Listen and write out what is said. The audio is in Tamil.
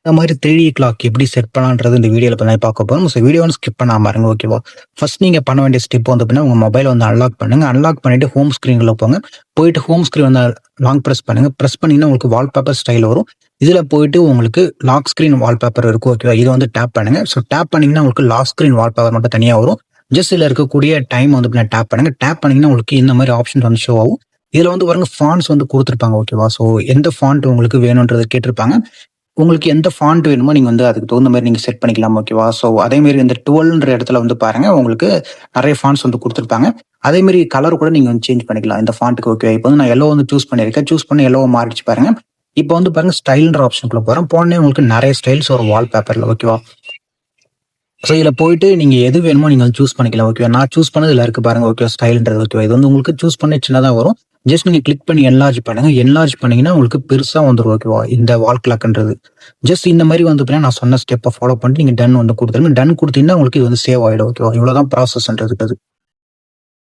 இந்த மாதிரி 3D கிளாக் எப்படி செட் பண்ணலான்றது இந்த வீடியோவில் பண்ணி பார்க்க போகிறோம். ஸோ வீடியோ வந்து ஸ்கிப் பண்ணாம பாருங்க, ஓகேவா? ஃபர்ஸ்ட் நீங்கள் பண்ண வேண்டிய ஸ்டெப் வந்து அப்படின்னா உங்கள் மொபைல் வந்து அன்லாக் பண்ணுங்க. அன்லாக் பண்ணிட்டு ஹோம் ஸ்க்ரீனில் போங்க. போயிட்டு ஹோம் ஸ்க்ரீன் வந்து லாங் ப்ரெஸ் பண்ணுங்க. ப்ரெஸ் பண்ணிங்கன்னா உங்களுக்கு வால்பேப்பர் ஸ்டைல் வரும். இதில் போயிட்டு உங்களுக்கு லாக் ஸ்க்ரீன் வால்பேப்பர் இருக்கும், ஓகேவா? இதை வந்து டேப் பண்ணுங்க. ஸோ டேப் பண்ணிங்கன்னா உங்களுக்கு லாக் ஸ்க்ரீன் வால்பேப்பர் மட்டும் தனியாக வரும். ஜஸ்ட் இதில் இருக்கக்கூடிய டைம் வந்து அப்படின்னா டேப் பண்ணுங்க. டேப் பண்ணிங்கன்னா உங்களுக்கு இந்த மாதிரி ஆப்ஷன் வந்து ஷோ ஆகும். இதில் வந்து பாருங்க ஃபாண்ட்ஸ் வந்து கொடுத்துருப்பாங்க, ஓகேவா? ஸோ எந்த ஃபாண்ட் உங்களுக்கு வேணுன்றது கேட்டிருப்பாங்க. உங்களுக்கு எந்த ஃபாண்ட் வேணுமோ நீங்க வந்து அதுக்கு தகுந்த மாதிரி நீங்க செட் பண்ணிக்கலாம், ஓகேவா? ஸோ அதே மாதிரி இந்த 12ன்ற இடத்துல வந்து பாருங்க, உங்களுக்கு நிறைய ஃபாண்ட்ஸ் வந்து கொடுத்துருப்பாங்க. அதே மாதிரி கலர் கூட நீங்க வந்து சேஞ்ச் பண்ணிக்கலாம் இந்த ஃபாண்ட்டுக்கு, ஓகே? இப்போ வந்து நான் எல்லோ வந்து சூஸ் பண்ணியிருக்கேன். சூஸ் பண்ணி எல்லோ மாறிடுச்சு பாருங்க. இப்போ வந்து பாருங்க ஸ்டைல்ன்ற ஆப்ஷனுக்குள்ள போறேன். போனே உங்களுக்கு நிறைய ஸ்டைல்ஸ் வரும் வால்பேப்பர்ல, ஓகேவா? ஸோ இதில் போயிட்டு நீங்கள் எது வேணுமோ நீங்கள் வந்து சூஸ் பண்ணிக்கலாம், ஓகே? நான் சூஸ் பண்ணது இதில் இருக்கு பாருங்க, ஓகே? ஸ்டைல்ன்றது, ஓகே? இது வந்து உங்களுக்கு சூஸ் பண்ணி சின்னதாக வரும். ஜஸ்ட் நீங்கள் கிளிக் பண்ணி என்லார்ஜ் பண்ணுங்க. என்லார்ஜ் பண்ணீங்கன்னா உங்களுக்கு பெருசாக வந்துடும், ஓகேவா? இந்த வால் கிளாக்ன்றது ஜஸ்ட் இந்த மாதிரி வந்து நான் சொன்ன ஸ்டெப்பை ஃபாலோ பண்ணிட்டு நீங்கள் டன் வந்து கொடுத்துருங்க. டன் கொடுத்தீங்கன்னா உங்களுக்கு இது வந்து சேவ் ஆகிடும், ஓகேவா? இவ்வளோதான் ப்ராசஸ்ன்றது.